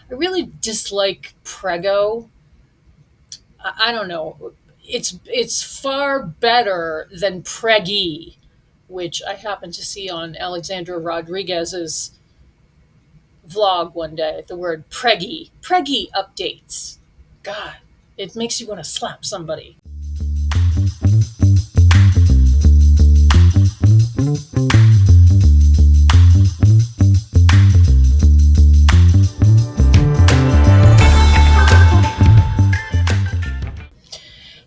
I really dislike prego. I don't know. It's far better than preggy, which I happened to see on Alexandra Rodriguez's vlog one day. The word preggy updates. God, it makes you want to slap somebody.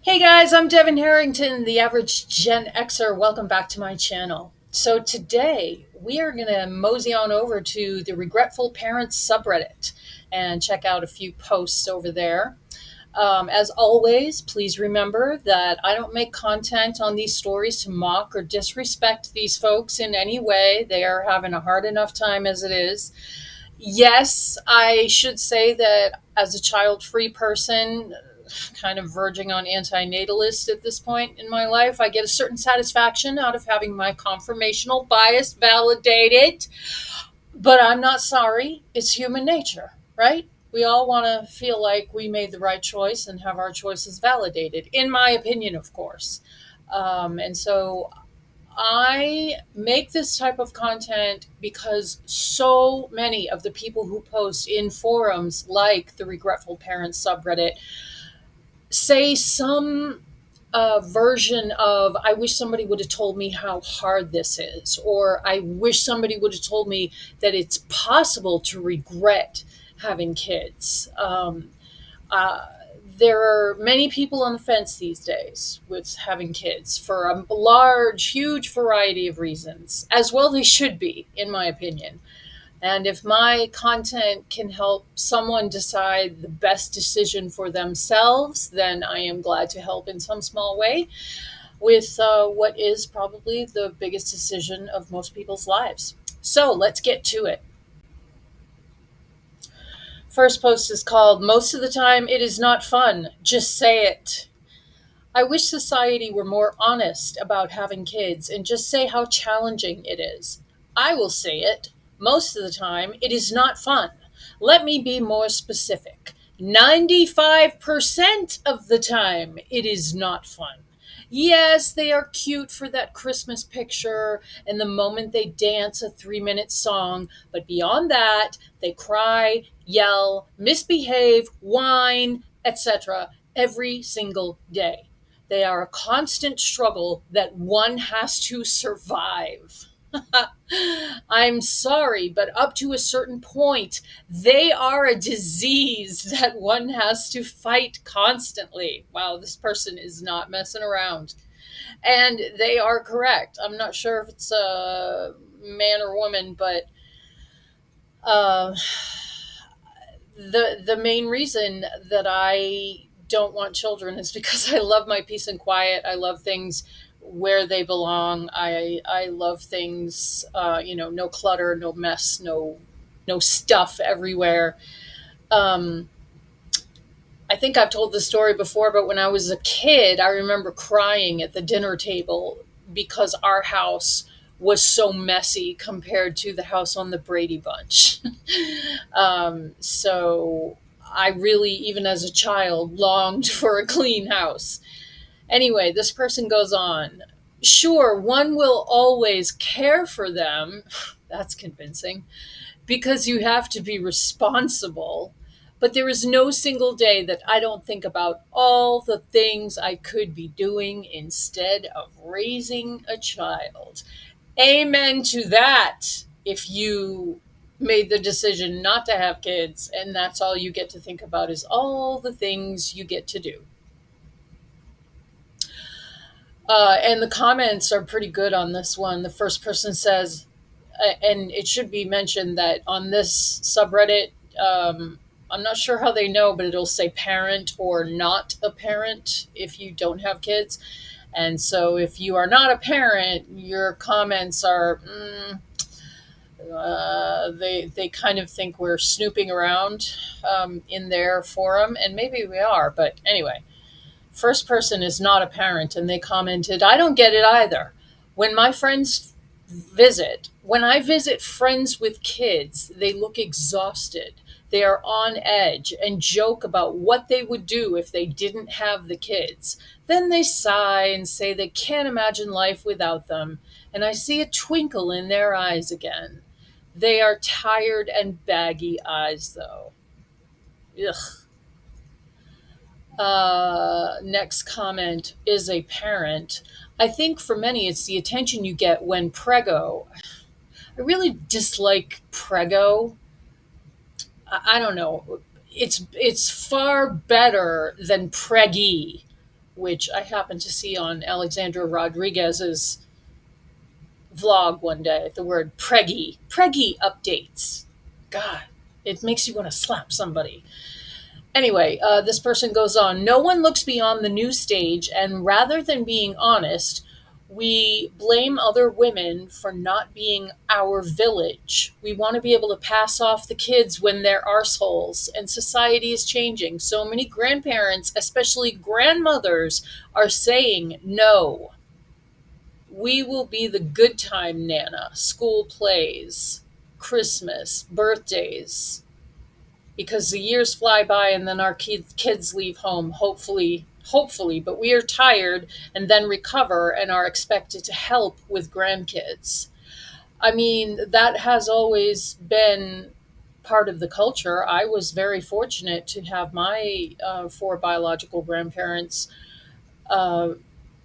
Hey guys, I'm Devin Harrington, the average Gen Xer. Welcome back to my channel. So today we are going to mosey on over to the Regretful Parents subreddit and check out a few posts over there. As always, please remember that I don't make content on these stories to mock or disrespect these folks in any way. They are having a hard enough time as it is. Yes, I should say that as a child-free person, kind of verging on antinatalist at this point in my life, I get a certain satisfaction out of having my confirmational bias validated. But I'm not sorry. It's human nature, right? We all want to feel like we made the right choice and have our choices validated, in my opinion, of course. And so I make this type of content because so many of the people who post in forums like the Regretful Parents subreddit say some version of, I wish somebody would have told me how hard this is, or I wish somebody would have told me that it's possible to regret having kids. Uh, there are many people on the fence these days with having kids for a large, huge variety of reasons, as well they should be, in my opinion. And if my content can help someone decide the best decision for themselves, then I am glad to help in some small way with what is probably the biggest decision of most people's lives. So let's get to it. First post is called "Most of the Time It Is Not Fun. Just Say It." I wish society were more honest about having kids and just say how challenging it is. I will say it. Most of the time, it is not fun. Let me be more specific. 95% of the time, it is not fun. Yes, they are cute for that Christmas picture and the moment they dance a 3-minute song, but beyond that, they cry, yell, misbehave, whine, etc. every single day. They are a constant struggle that one has to survive. I'm sorry, but up to a certain point, they are a disease that one has to fight constantly. Wow, this person is not messing around. And they are correct. I'm not sure if it's a man or woman, but uh, the main reason that I don't want children is because I love my peace and quiet. I love things where they belong. I love things, no clutter, no mess, no stuff everywhere. Um, I think I've told this story before, but when I was a kid, I remember crying at the dinner table because our house was so messy compared to the house on the Brady Bunch. So I really, even as a child, longed for a clean house. Anyway, this person goes on. Sure, one will always care for them. That's convincing because you have to be responsible. But there is no single day that I don't think about all the things I could be doing instead of raising a child. Amen to that. If you made the decision not to have kids and that's all you get to think about is all the things you get to do. And the comments are pretty good on this one. The first person says, and it should be mentioned that on this subreddit, I'm not sure how they know, but it'll say parent or not a parent if you don't have kids. And so if you are not a parent, your comments are, they kind of think we're snooping around in their forum, and maybe we are, but anyway. First person is not a parent, and they commented, I don't get it either. When my friends when I visit friends with kids, they look exhausted. They are on edge and joke about what they would do if they didn't have the kids. Then they sigh and say they can't imagine life without them, and I see a twinkle in their eyes again. They are tired and baggy eyes, though. Ugh. Next comment is a parent. I think for many, it's the attention you get when prego. I really dislike prego. I don't know. It's far better than preggy, which I happened to see on Alexandra Rodriguez's vlog one day. The word preggy updates. God, it makes you want to slap somebody. Anyway, this person goes on. No one looks beyond the new stage, and rather than being honest, we blame other women for not being our village. We want to be able to pass off the kids when they're arseholes, and society is changing. So many grandparents, especially grandmothers, are saying no. We will be the good time nana, school plays, Christmas, birthdays, because the years fly by and then our kids leave home, hopefully, but we are tired and then recover and are expected to help with grandkids. I mean, that has always been part of the culture. I was very fortunate to have my four biological grandparents uh,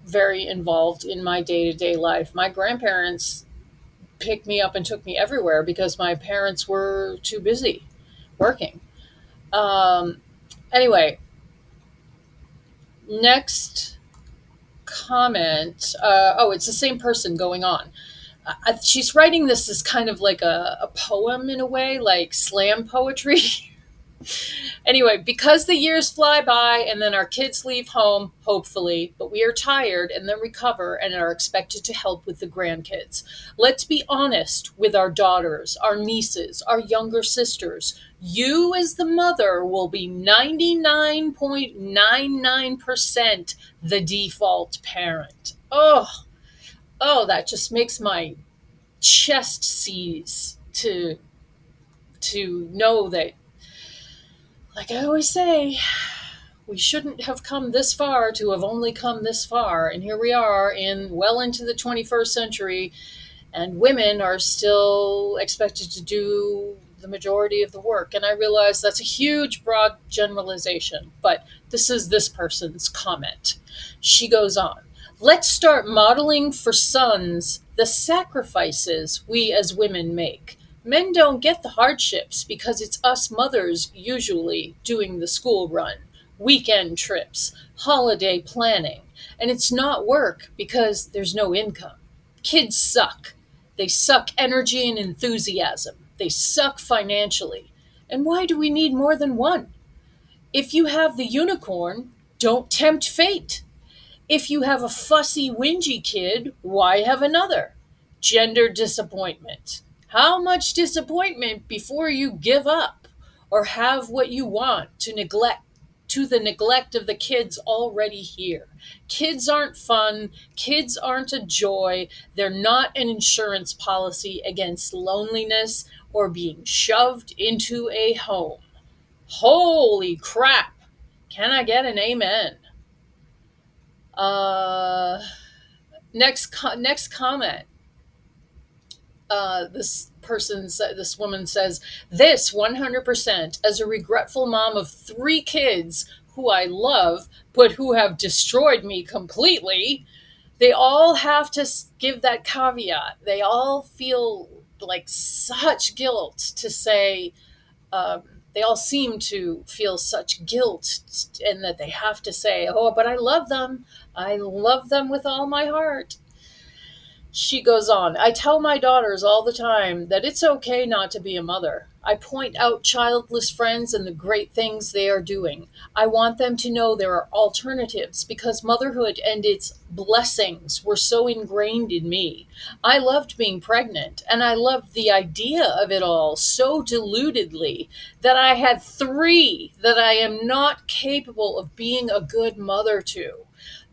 very involved in my day-to-day life. My grandparents picked me up and took me everywhere because my parents were too busy working. Um, anyway, next comment. Oh, it's the same person going on. She's writing this as kind of like a poem in a way, like slam poetry. Anyway, because the years fly by and then our kids leave home, hopefully, but we are tired and then recover and are expected to help with the grandkids. Let's be honest with our daughters, our nieces, our younger sisters. You, as the mother, will be 99.99% the default parent. That just makes my chest seize to know that, like I always say, we shouldn't have come this far to have only come this far. And here we are in well into the 21st century, and women are still expected to do the majority of the work. And I realize that's a huge, broad generalization, but this is this person's comment. She goes on. Let's start modeling for sons the sacrifices we as women make. Men don't get the hardships because it's us mothers usually doing the school run, weekend trips, holiday planning, and it's not work because there's no income. Kids suck. They suck energy and enthusiasm. They suck financially. And why do we need more than one? If you have the unicorn, don't tempt fate. If you have a fussy, whingy kid, why have another? Gender disappointment. How much disappointment before you give up or have what you want to the neglect of the kids already here? Kids aren't fun. Kids aren't a joy. They're not an insurance policy against loneliness or being shoved into a home. Holy crap. Can I get an amen? Uh, next comment. This woman says, this 100% as a regretful mom of three kids who I love, but who have destroyed me completely. They all have to give that caveat. They all feel like such guilt to say, um, they all seem to feel such guilt and that they have to say, oh, but I love them. I love them with all my heart. She goes on, I tell my daughters all the time that it's okay not to be a mother. I point out childless friends and the great things they are doing. I want them to know there are alternatives because motherhood and its blessings were so ingrained in me. I loved being pregnant and I loved the idea of it all so deludedly that I had three that I am not capable of being a good mother to.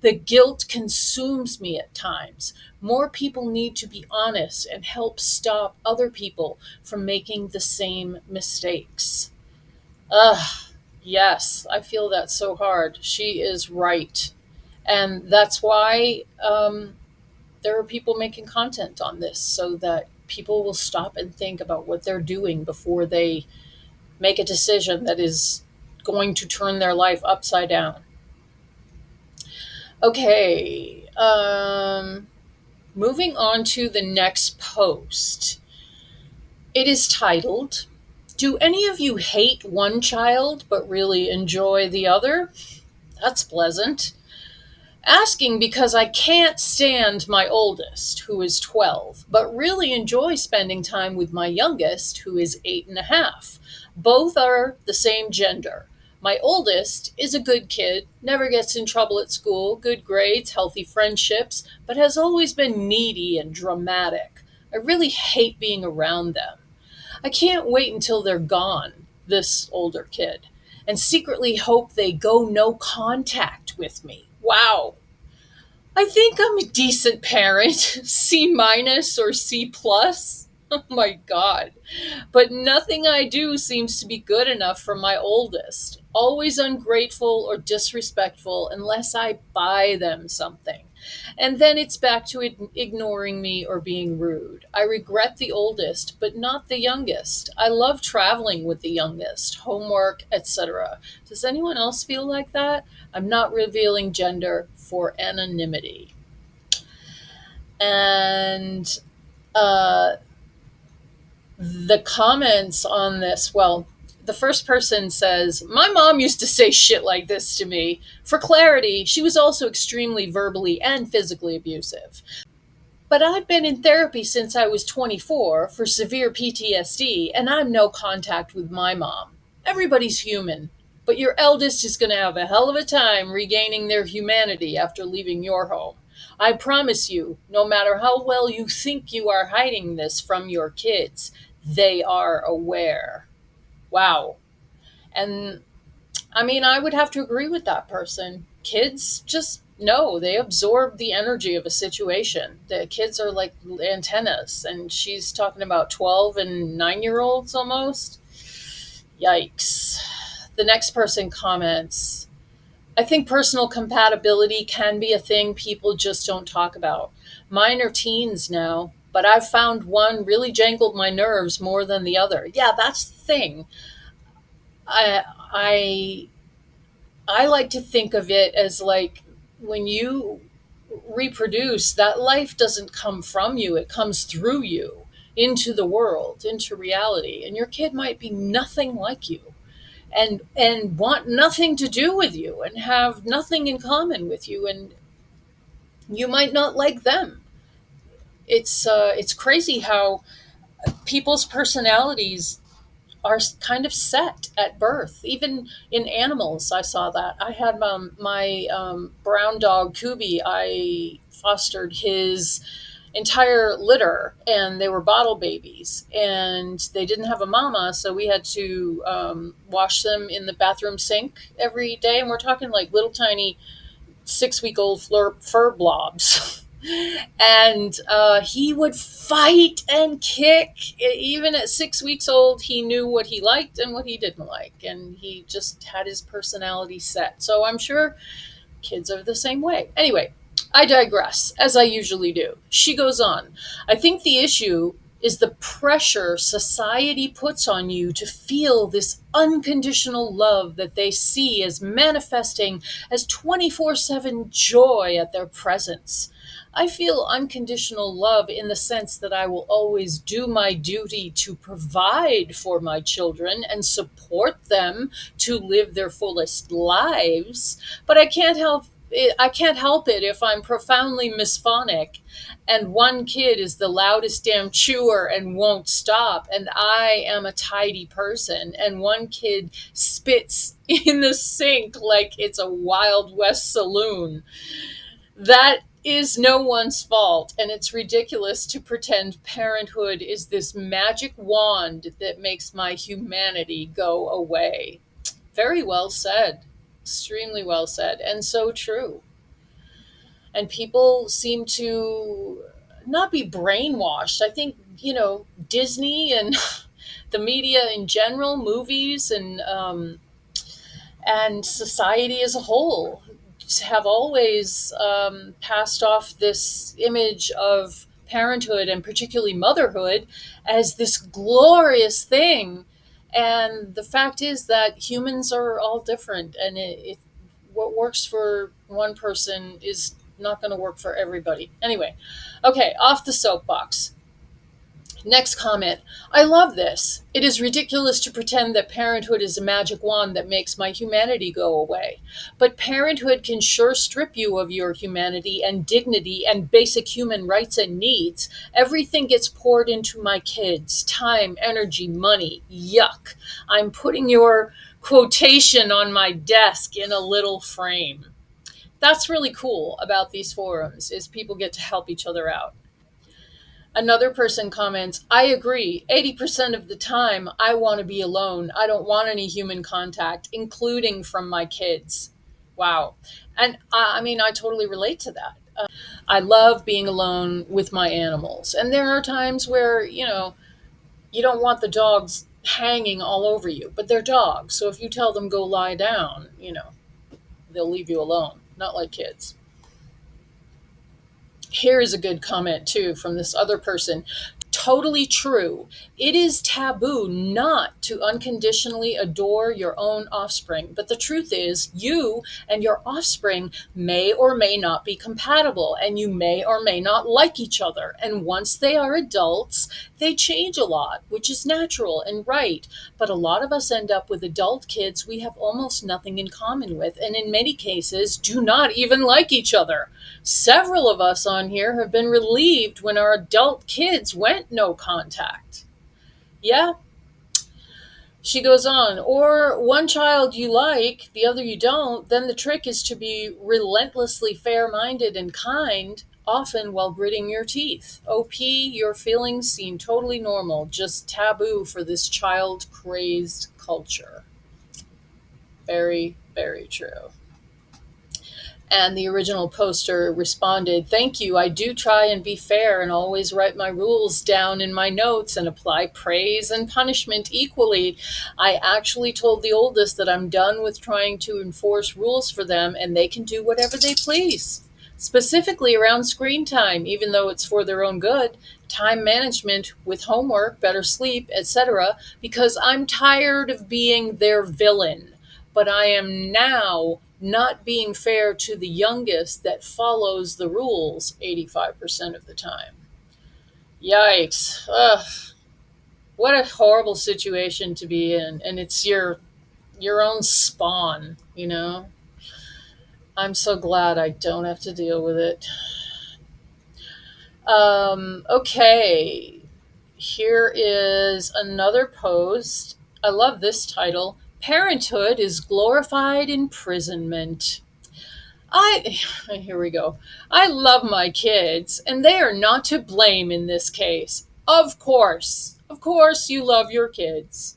The guilt consumes me at times. More people need to be honest and help stop other people from making the same mistakes. Ugh, yes, I feel that so hard. She is right. And that's why there are people making content on this so that people will stop and think about what they're doing before they make a decision that is going to turn their life upside down. Okay, moving on to the next post. It is titled, "Do any of you hate one child but really enjoy the other?" That's pleasant. Asking because I can't stand my oldest, who is 12, but really enjoy spending time with my youngest, who is 8.5. Both are the same gender. My oldest is a good kid, never gets in trouble at school, good grades, healthy friendships, but has always been needy and dramatic. I really hate being around them. I can't wait until they're gone, this older kid, and secretly hope they go no contact with me. Wow. I think I'm a decent parent, C minus or C plus. Oh my God. But nothing I do seems to be good enough for my oldest. Always ungrateful or disrespectful unless I buy them something. And then it's back to ignoring me or being rude. I regret the oldest, but not the youngest. I love traveling with the youngest, homework, etc. Does anyone else feel like that? I'm not revealing gender for anonymity. And uh, the comments on this, well, the first person says, "My mom used to say shit like this to me. For clarity, she was also extremely verbally and physically abusive. But I've been in therapy since I was 24 for severe PTSD, and I'm no contact with my mom. Everybody's human, but your eldest is going to have a hell of a time regaining their humanity after leaving your home. I promise you, no matter how well you think you are hiding this from your kids, they are aware." Wow. And I mean, I would have to agree with that person. Kids just know, they absorb the energy of a situation. The kids are like antennas, and she's talking about 12 and 9-year olds almost. Yikes. The next person comments, "I think personal compatibility can be a thing people just don't talk about. Mine are teens now, but I've found one really jangled my nerves more than the other." Yeah, that's the thing. I, I I like to think of it as like when you reproduce, that life doesn't come from you, it comes through you into the world, into reality. And your kid might be nothing like you and want nothing to do with you and have nothing in common with you, and you might not like them. It's crazy how people's personalities are kind of set at birth. Even in animals, I saw that. I had my brown dog, Kubi. I fostered his entire litter, and they were bottle babies. And they didn't have a mama, so we had to wash them in the bathroom sink every day. And we're talking like little tiny 6-week old fur blobs. And he would fight and kick. Even at 6 weeks old, he knew what he liked and what he didn't like, and he just had his personality set. So I'm sure kids are the same way. Anyway, I digress, as I usually do. She goes on, "I think the issue is the pressure society puts on you to feel this unconditional love that they see as manifesting as 24/7 joy at their presence. I feel unconditional love in the sense that I will always do my duty to provide for my children and support them to live their fullest lives, but I can't help it if I'm profoundly misphonic and one kid is the loudest damn chewer and won't stop, and I am a tidy person, and one kid spits in the sink like it's a Wild West saloon. That is no one's fault, and it's ridiculous to pretend parenthood is this magic wand that makes my humanity go away." Very well said. Extremely well said, and so true. And people seem to not be brainwashed. I think, Disney and The media in general, movies, and society as a whole have always passed off this image of parenthood and particularly motherhood as this glorious thing. And the fact is that humans are all different, and what works for one person is not going to work for everybody. Anyway, okay, off the soapbox. Next comment. I love this. It is ridiculous to pretend that parenthood is a magic wand that makes my humanity go away. But parenthood can sure strip you of your humanity and dignity and basic human rights and needs. Everything gets poured into my kids time, energy, money. Yuck. I'm putting your quotation on my desk in a little frame. That's really cool about these forums is people get to help each other out. Another person comments, I agree. 80% of the time, I want to be alone. I don't want any human contact, including from my kids. Wow. And I mean, I totally relate to that. I love being alone with my animals. And there are times where, you don't want the dogs hanging all over you, but they're dogs. So if you tell them go lie down, they'll leave you alone, not like kids. Here's a good comment, too, from this other person. Totally true. It is taboo not to unconditionally adore your own offspring. But the truth is, you and your offspring may or may not be compatible, and you may or may not like each other. And once they are adults, they change a lot, which is natural and right. But a lot of us end up with adult kids we have almost nothing in common with, and in many cases, do not even like each other. Several of us on here have been relieved when our adult kids went no contact. Yeah, she goes on, or one child you like, the other you don't, then the trick is to be relentlessly fair minded and kind, often while gritting your teeth. OP, your feelings seem totally normal, just taboo for this child crazed culture. Very, very true. And the original poster responded, Thank you. I do try and be fair and always write my rules down in my notes and apply praise and punishment equally. I actually told the oldest that I'm done with trying to enforce rules for them and they can do whatever they please. Specifically around screen time, even though it's for their own good, time management with homework, better sleep, etc., because I'm tired of being their villain. But I am now not being fair to the youngest that follows the rules 85% of the time. Yikes. Ugh. What a horrible situation to be in. And it's your own spawn. I'm so glad I don't have to deal with it. Okay. Here is another post. I love this title. Parenthood is glorified imprisonment. Here we go. I love my kids, and they are not to blame in this case. Of course. Of course, you love your kids.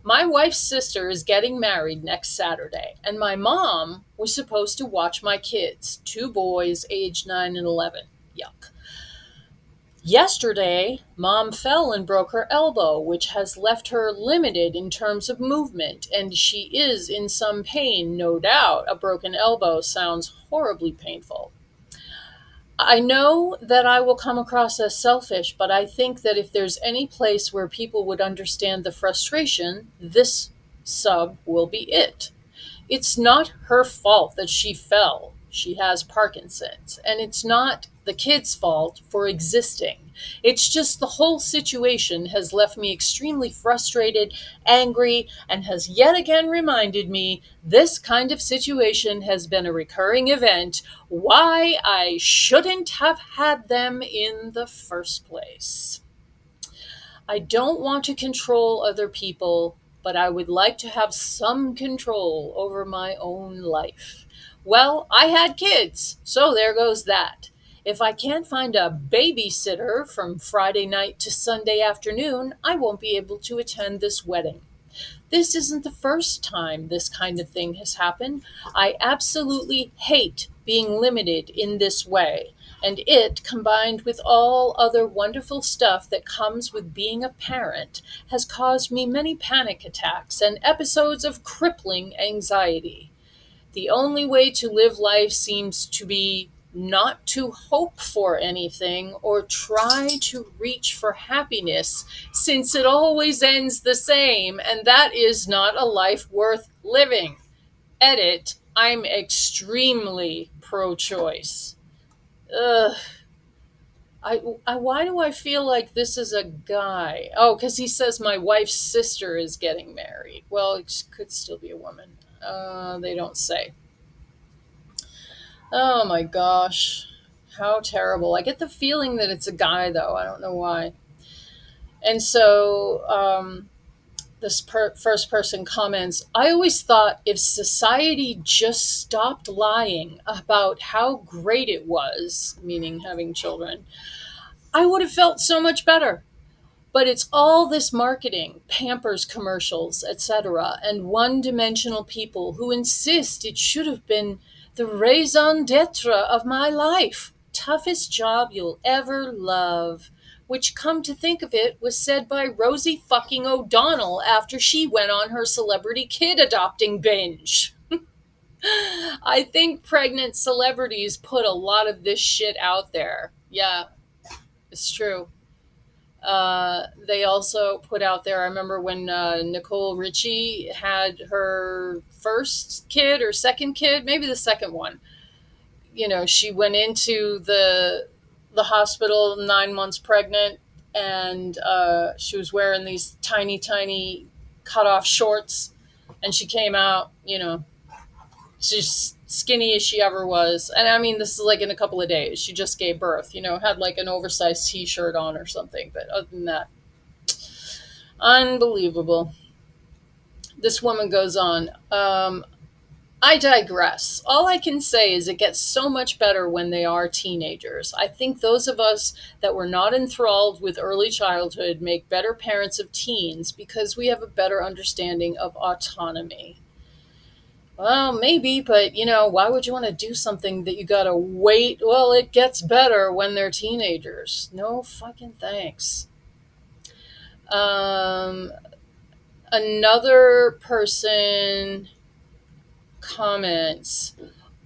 My wife's sister is getting married next Saturday, and my mom was supposed to watch my kids, two boys aged 9 and 11. Yuck. Yesterday, Mom fell and broke her elbow, which has left her limited in terms of movement, and she is in some pain, no doubt. A broken elbow sounds horribly painful. I know that I will come across as selfish, but I think that if there's any place where people would understand the frustration, this sub will be it. It's not her fault that she fell. She has Parkinson's. And it's not the kid's fault for existing. It's just the whole situation has left me extremely frustrated, angry, and has yet again reminded me this kind of situation has been a recurring event, why I shouldn't have had them in the first place. I don't want to control other people, but I would like to have some control over my own life. Well, I had kids, so there goes that. If I can't find a babysitter from Friday night to Sunday afternoon, I won't be able to attend this wedding. This isn't the first time this kind of thing has happened. I absolutely hate being limited in this way. And it, combined with all other wonderful stuff that comes with being a parent, has caused me many panic attacks and episodes of crippling anxiety. The only way to live life seems to be not to hope for anything or try to reach for happiness, since it always ends the same, and that is not a life worth living. Edit, I'm extremely pro choice. Ugh. Why do I feel like this is a guy? Oh, because he says my wife's sister is getting married. Well, it could still be a woman. They don't say. Oh my gosh. How terrible. I get the feeling that it's a guy, though. I don't know why. And so this first person comments, I always thought if society just stopped lying about how great it was, meaning having children, I would have felt so much better. But it's all this marketing, Pampers commercials, etc., and one dimensional people who insist it should have been the raison d'etre of my life. Toughest job you'll ever love. Which, come to think of it, was said by Rosie fucking O'Donnell after she went on her celebrity kid adopting binge. I think pregnant celebrities put a lot of this shit out there. Yeah, it's true. They also put out there, I remember when Nicole Richie had her first kid or second kid, maybe the second one. You know, she went into the hospital 9 months pregnant, and she was wearing these tiny, tiny cut off shorts, and she came out, she's skinny as she ever was. And I mean, this is like in a couple of days. She just gave birth, had like an oversized t shirt on or something. But other than that, unbelievable. This woman goes on. I digress. All I can say is it gets so much better when they are teenagers. I think those of us that were not enthralled with early childhood make better parents of teens because we have a better understanding of autonomy. Well, maybe, but why would you want to do something that you gotta wait? Well, it gets better when they're teenagers. No fucking thanks. Um, Another person comments.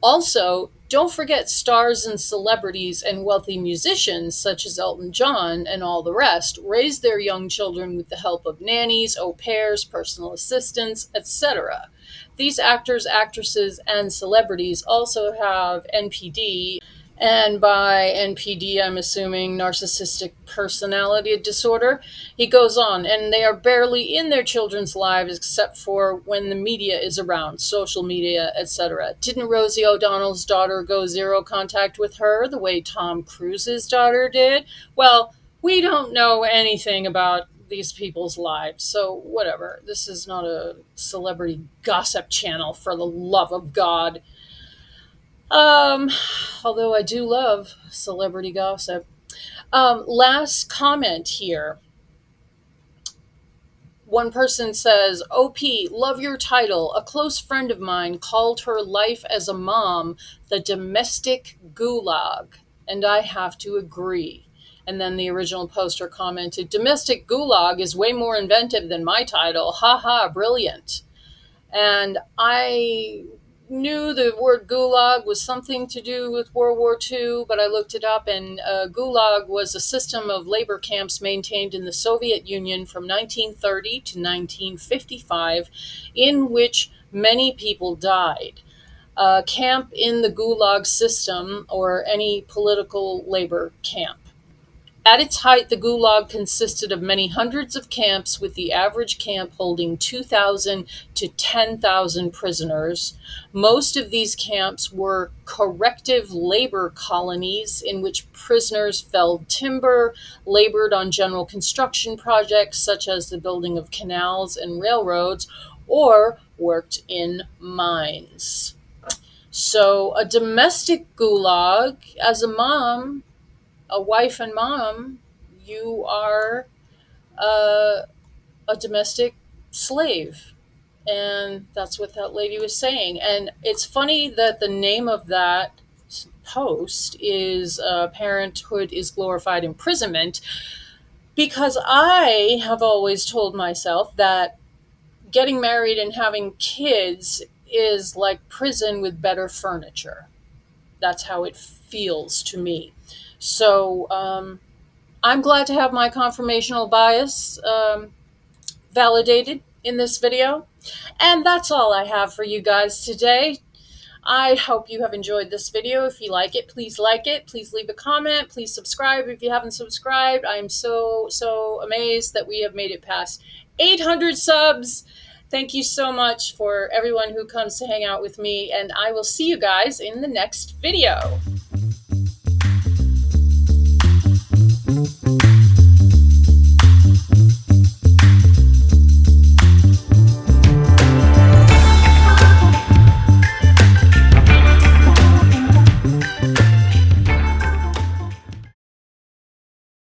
Also, don't forget stars and celebrities and wealthy musicians such as Elton John and all the rest raise their young children with the help of nannies, au pairs, personal assistants, etc. These actors, actresses, and celebrities also have NPD, and by NPD, I'm assuming narcissistic personality disorder. He goes on, and they are barely in their children's lives except for when the media is around, social media, etc. Didn't Rosie O'Donnell's daughter go zero contact with her the way Tom Cruise's daughter did? Well, we don't know anything about these people's lives, so whatever. This is not a celebrity gossip channel, for the love of God. Um, Although I do love celebrity gossip. Last comment here. One person says, OP, love your title. A close friend of mine called her life as a mom the domestic gulag, and I have to agree. And then the original poster commented, domestic gulag is way more inventive than my title. Ha ha, brilliant. And I knew the word gulag was something to do with World War II, but I looked it up, and gulag was a system of labor camps maintained in the Soviet Union from 1930 to 1955, in which many people died. A camp in the gulag system, or any political labor camp. At its height, the Gulag consisted of many hundreds of camps, with the average camp holding 2,000 to 10,000 prisoners. Most of these camps were corrective labor colonies in which prisoners felled timber, labored on general construction projects such as the building of canals and railroads, or worked in mines. So, a domestic gulag, as a wife and mom, you are a, a domestic slave. And that's what that lady was saying. And it's funny that the name of that post is Parenthood is glorified imprisonment, because I have always told myself that getting married and having kids is like prison with better furniture. That's how it feels to me. So I'm glad to have my confirmational bias validated in this video. And that's all I have for you guys today. I hope you have enjoyed this video. If you like it. Please leave a comment. Please subscribe if you haven't subscribed. I am so amazed that we have made it past 800 subs. Thank you so much for everyone who comes to hang out with me, and I will see you guys in the next video.